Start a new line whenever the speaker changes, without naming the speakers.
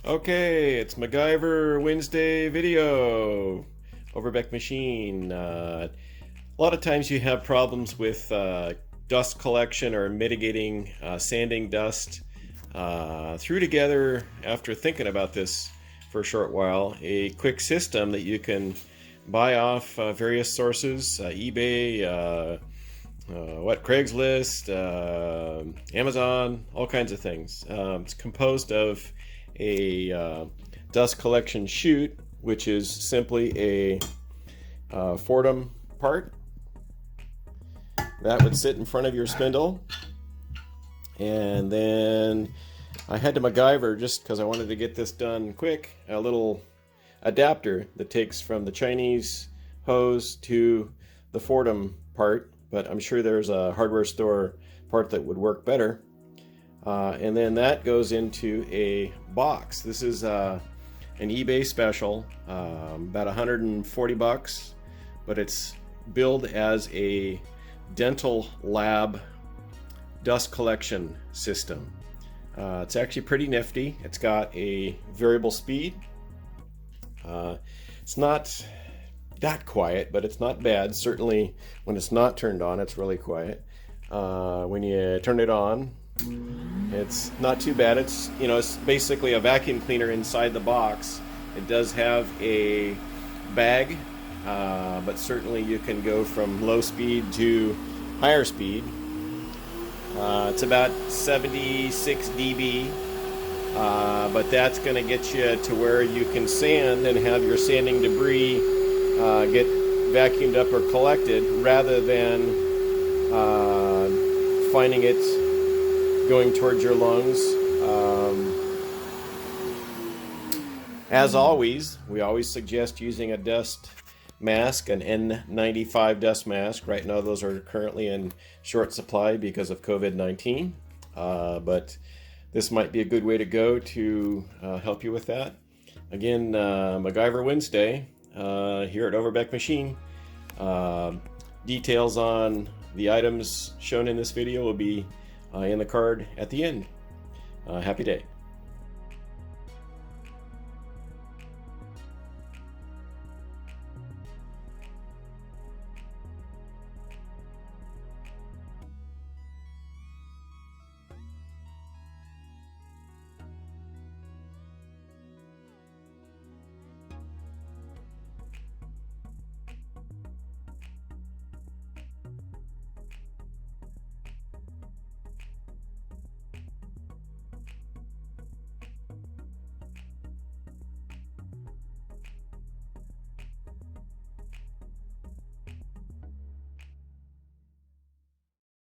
Okay, it's MacGyver Wednesday video. Overbeck Machine. A lot of times you have problems with dust collection or mitigating sanding dust. Threw together, after thinking about this for a short while, a quick system that you can buy off various sources, eBay, Craigslist, Amazon, all kinds of things. It's composed of a dust collection chute, which is simply a FOREDOM part that would sit in front of your spindle. And then I had to MacGyver, just because I wanted to get this done quick, a little adapter that takes from the Chinese hose to the FOREDOM part, but I'm sure there's a hardware store part that would work better. And then that goes into a box. This is an eBay special, about 140 bucks, but it's billed as a dental lab dust collection system. It's actually pretty nifty. It's got a variable speed. It's not that quiet, but it's not bad. Certainly when it's not turned on, it's really quiet. When you turn it on, it's not too bad. It's, it's basically a vacuum cleaner inside the box. It does have a bag, but certainly you can go from low speed to higher speed. It's about 76 dB, but that's going to get you to where you can sand and have your sanding debris get vacuumed up or collected, rather than finding it going towards your lungs. As always, we always suggest using a dust mask, an N95 dust mask. Right now those are currently in short supply because of COVID-19, but this might be a good way to go to help you with that. Again, MacGyver Wednesday here at Overbeck Machine. Details on the items shown in this video will be in the card at the end. Happy day.